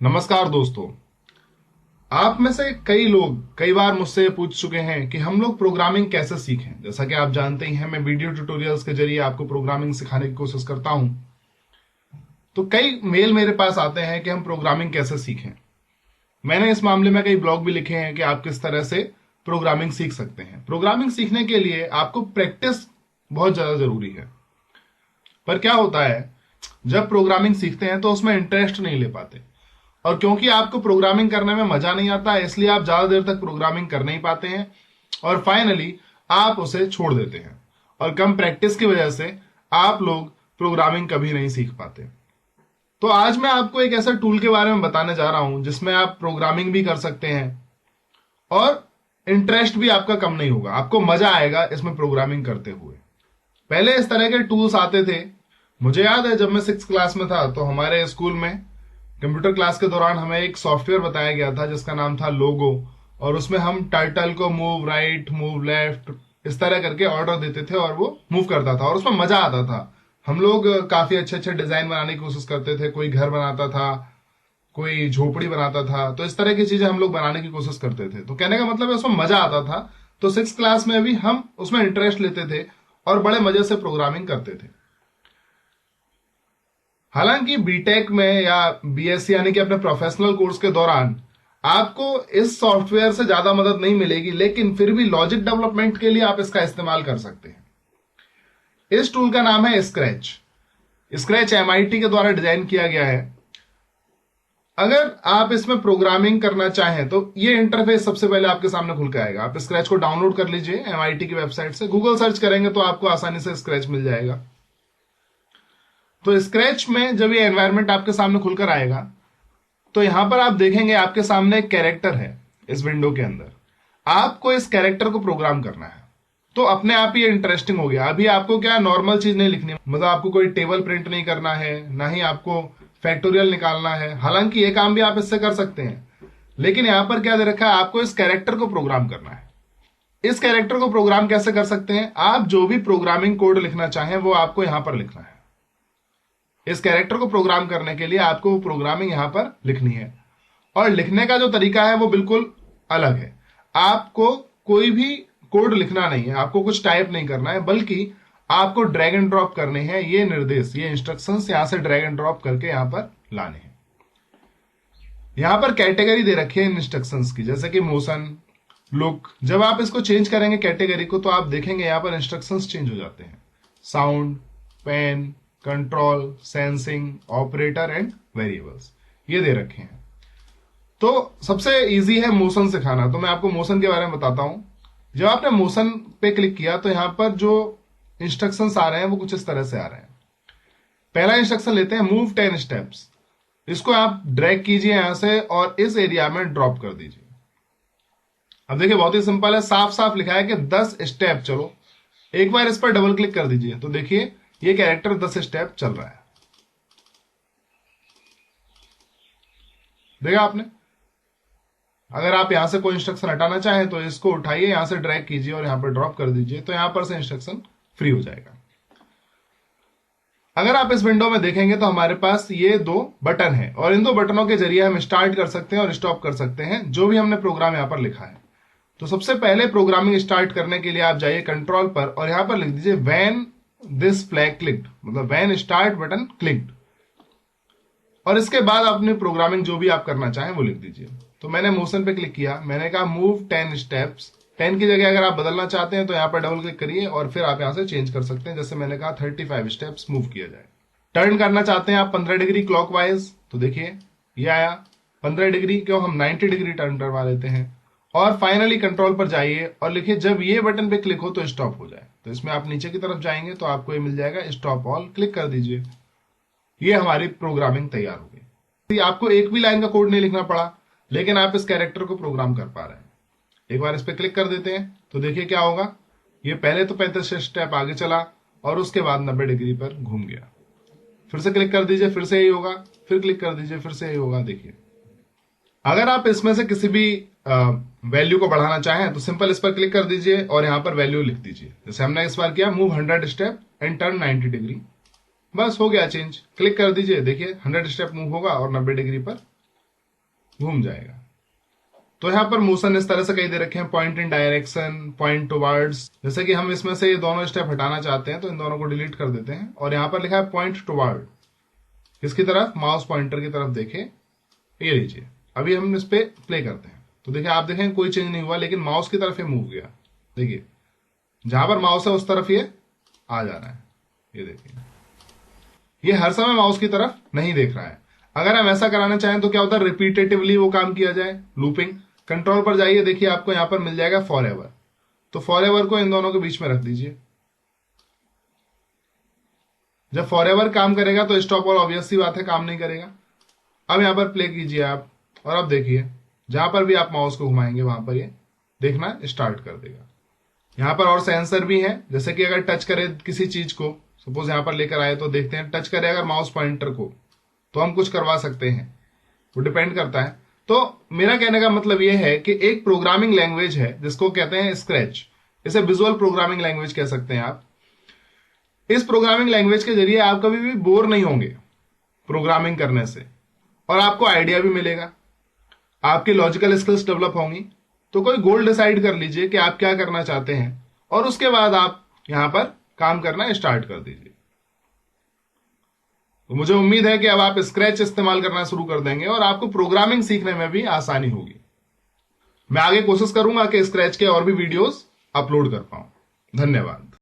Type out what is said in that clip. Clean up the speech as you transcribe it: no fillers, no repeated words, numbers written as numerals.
नमस्कार दोस्तों। आप में से कई लोग कई बार मुझसे पूछ चुके हैं कि हम लोग प्रोग्रामिंग कैसे सीखें। जैसा कि आप जानते ही हैं, मैं वीडियो ट्यूटोरियल्स के जरिए आपको प्रोग्रामिंग सिखाने की कोशिश करता हूं। तो कई मेल मेरे पास आते हैं कि हम प्रोग्रामिंग कैसे सीखें। मैंने इस मामले में कई ब्लॉग भी लिखे हैं कि आप किस तरह से प्रोग्रामिंग सीख सकते हैं। प्रोग्रामिंग सीखने के लिए आपको प्रैक्टिस बहुत ज्यादा जरूरी है। पर क्या होता है, जब प्रोग्रामिंग सीखते हैं तो उसमें इंटरेस्ट नहीं ले पाते, और क्योंकि आपको प्रोग्रामिंग करने में मजा नहीं आता, इसलिए आप ज्यादा देर तक प्रोग्रामिंग कर नहीं पाते हैं और फाइनली आप उसे छोड़ देते हैं। और कम प्रैक्टिस की वजह से आप लोग प्रोग्रामिंग कभी नहीं सीख पाते। तो आज मैं आपको एक ऐसा टूल के बारे में बताने जा रहा हूं जिसमें आप प्रोग्रामिंग भी कर सकते हैं और इंटरेस्ट भी आपका कम नहीं होगा, आपको मजा आएगा इसमें प्रोग्रामिंग करते हुए। पहले इस तरह के टूल्स आते थे। मुझे याद है, जब मैं 6th क्लास में था तो हमारे स्कूल में कंप्यूटर क्लास के दौरान हमें एक सॉफ्टवेयर बताया गया था जिसका नाम था लोगो, और उसमें हम टर्टल को मूव राइट मूव लेफ्ट इस तरह करके ऑर्डर देते थे और वो मूव करता था और उसमें मजा आता था। हम लोग काफी अच्छे अच्छे डिजाइन बनाने की कोशिश करते थे। कोई घर बनाता था, कोई झोपड़ी बनाता था, तो इस तरह की चीजें हम लोग बनाने की कोशिश करते थे। तो कहने का मतलब है उसमें मजा आता था। तो 6th क्लास में भी हम उसमें इंटरेस्ट लेते थे और बड़े मजे से प्रोग्रामिंग करते थे। हालांकि बीटेक में या बीएससी यानी कि अपने प्रोफेशनल कोर्स के दौरान आपको इस सॉफ्टवेयर से ज्यादा मदद नहीं मिलेगी, लेकिन फिर भी लॉजिक डेवलपमेंट के लिए आप इसका इस्तेमाल कर सकते हैं। इस टूल का नाम है स्क्रैच। स्क्रैच एमआईटी के द्वारा डिजाइन किया गया है। अगर आप इसमें प्रोग्रामिंग करना चाहें तो ये इंटरफेस सबसे पहले आपके सामने खुल के आएगा। आप स्क्रैच को डाउनलोड कर लीजिए एमआईटी की वेबसाइट से। गूगल सर्च करेंगे तो आपको आसानी से स्क्रैच मिल जाएगा। तो स्क्रैच में जब ये एनवायरनमेंट आपके सामने खुलकर आएगा तो यहां पर आप देखेंगे आपके सामने एक कैरेक्टर है। इस विंडो के अंदर आपको इस कैरेक्टर को प्रोग्राम करना है। तो अपने आप ही इंटरेस्टिंग हो गया। अभी आपको क्या नॉर्मल चीज नहीं लिखनी, मतलब आपको कोई टेबल प्रिंट नहीं करना है, ना ही आपको फैक्टोरियल निकालना है। हालांकि ये काम भी आप इससे कर सकते हैं, लेकिन यहां पर क्या दे रखा है, आपको इस कैरेक्टर को प्रोग्राम करना है। इस कैरेक्टर को प्रोग्राम कैसे कर सकते हैं, आप जो भी प्रोग्रामिंग कोड लिखना चाहें वो आपको यहां पर लिखना है। इस कैरेक्टर को प्रोग्राम करने के लिए आपको प्रोग्रामिंग यहां पर लिखनी है, और लिखने का जो तरीका है वो बिल्कुल अलग है। आपको कोई भी कोड लिखना नहीं है, आपको कुछ टाइप नहीं करना है, बल्कि आपको ड्रैग एंड ड्रॉप करने हैं। ये निर्देश, ये इंस्ट्रक्शंस यहां से ड्रैग एंड ड्रॉप करके यहां पर लाने हैं। यहां पर कैटेगरी दे रखी है इन इंस्ट्रक्शंस की, जैसे कि मोशन, लुक। जब आप इसको चेंज करेंगे कैटेगरी को तो आप देखेंगे यहां पर इंस्ट्रक्शंस चेंज हो जाते हैं। Sound, pen, control, sensing, operator and variables ये दे रखे हैं। तो सबसे इजी है मोशन सिखाना, तो मैं आपको मोशन के बारे में बताता हूं। जब आपने मोशन पे क्लिक किया तो यहां पर जो इंस्ट्रक्शंस आ रहे हैं वो कुछ इस तरह से आ रहे हैं। पहला इंस्ट्रक्शन लेते हैं, मूव 10 स्टेप्स। इसको आप ड्रैग कीजिए यहां से और इस एरिया में ड्रॉप कर दीजिए। अब देखिए बहुत ही सिंपल है, साफ साफ लिखा है कि 10 स्टेप चलो। एक बार इस पर डबल क्लिक कर दीजिए तो देखिए ये कैरेक्टर 10 स्टेप चल रहा है। देखा आपने। अगर आप यहां से कोई इंस्ट्रक्शन हटाना चाहें तो इसको उठाइए, यहां से ड्रैग कीजिए और यहां पर ड्रॉप कर दीजिए, तो यहां पर से इंस्ट्रक्शन फ्री हो जाएगा। अगर आप इस विंडो में देखेंगे तो हमारे पास ये 2 बटन हैं, और इन 2 बटनों के जरिए हम स्टार्ट कर सकते हैं और स्टॉप कर सकते हैं जो भी हमने प्रोग्राम यहां पर लिखा है। तो सबसे पहले प्रोग्रामिंग स्टार्ट करने के लिए आप जाइए कंट्रोल पर और यहां पर लिख दीजिए व्हेन दिस फ्लैग क्लिक्ड, मतलब व्हेन स्टार्ट बटन क्लिक्ड, और इसके बाद अपनी प्रोग्रामिंग जो भी आप करना चाहें वो लिख दीजिए। तो मैंने मोशन पे क्लिक किया, मैंने कहा मूव 10 स्टेप्स। 10 की जगह अगर आप बदलना चाहते हैं तो यहां पर डबल क्लिक करिए और फिर आप यहां से चेंज कर सकते हैं। जैसे मैंने कहा 35 स्टेप्स मूव किया जाए। टर्न करना चाहते हैं आप 15 डिग्री क्लॉकवाइज, तो देखिए ये आया 15 डिग्री, क्यों हम 90 डिग्री टर्न करवा लेते हैं। और फाइनली कंट्रोल पर जाइए और लिखिए जब ये बटन पे क्लिक हो तो स्टॉप हो जाए। तो इसमें आप नीचे की तरफ जाएंगे तो आपको ये मिल जाएगा स्टॉप ऑल, क्लिक कर दीजिए। ये हमारी प्रोग्रामिंग तैयार हो गई। आपको एक भी लाइन का कोड नहीं लिखना पड़ा, लेकिन आप इस कैरेक्टर को प्रोग्राम कर पा रहे हैं। एक बार इस पे क्लिक कर देते हैं तो देखिए क्या होगा। ये पहले तो 35 स्टेप आगे चला और उसके बाद 90 डिग्री पर घूम गया। फिर से क्लिक कर दीजिए, फिर से यही होगा, फिर क्लिक कर दीजिए, फिर से यही होगा। देखिए अगर आप इसमें से किसी भी वैल्यू को बढ़ाना चाहें तो सिंपल इस पर क्लिक कर दीजिए और यहां पर वैल्यू लिख दीजिए। जैसे हमने इस बार किया move 100 step and turn 90 degree, बस हो गया चेंज। क्लिक कर दीजिए, देखिए 100 स्टेप मूव होगा और 90 डिग्री पर घूम जाएगा। तो यहां पर मोशन इस तरह से कई दे रखे हैं, point in direction, point towards. जैसे कि हम इसमें से ये दोनों स्टेप हटाना चाहते हैं तो इन दोनों को डिलीट कर देते हैं, और यहां पर लिखा है पॉइंट टुवर्ड, किसकी तरफ, माउस पॉइंटर की तरफ। देखे, ये लीजिए, अभी हम इस पे प्ले करते हैं तो देखिए, आप देखें कोई चेंज नहीं हुआ, लेकिन माउस की तरफ ये मूव गया। देखिए, जहां पर माउस है उस तरफ ये आ जा रहा है। ये देखिए, ये हर समय माउस की तरफ नहीं देख रहा है। अगर हम ऐसा कराना चाहें तो क्या होता है, रिपीटेटिवली वो काम किया जाए, लूपिंग। कंट्रोल पर जाइए, देखिए आपको यहां पर मिल जाएगा फॉर एवर। तो फॉर एवर को इन दोनों के बीच में रख दीजिए। जब फॉर एवर काम करेगा तो स्टॉप और ऑब्वियस सी बात है काम नहीं करेगा। अब यहां पर प्ले कीजिए आप, और अब देखिए जहां पर भी आप माउस को घुमाएंगे वहां पर ये देखना स्टार्ट कर देगा। यहां पर और सेंसर भी है, जैसे कि अगर टच करे किसी चीज को, सपोज यहां पर लेकर आए तो देखते हैं, टच करे अगर माउस पॉइंटर को तो हम कुछ करवा सकते हैं, वो डिपेंड करता है। तो मेरा कहने का मतलब यह है कि एक प्रोग्रामिंग लैंग्वेज है जिसको कहते हैं स्क्रैच, इसे विजुअल प्रोग्रामिंग लैंग्वेज कह सकते हैं आप। इस प्रोग्रामिंग लैंग्वेज के जरिए आप कभी भी बोर नहीं होंगे प्रोग्रामिंग करने से, और आपको आइडिया भी मिलेगा, आपकी लॉजिकल स्किल्स डेवलप होंगी। तो कोई गोल डिसाइड कर लीजिए कि आप क्या करना चाहते हैं, और उसके बाद आप यहां पर काम करना स्टार्ट कर दीजिए। तो मुझे उम्मीद है कि अब आप स्क्रैच इस्तेमाल करना शुरू कर देंगे और आपको प्रोग्रामिंग सीखने में भी आसानी होगी। मैं आगे कोशिश करूंगा कि स्क्रैच के और भी वीडियोस अपलोड कर पाऊं। धन्यवाद।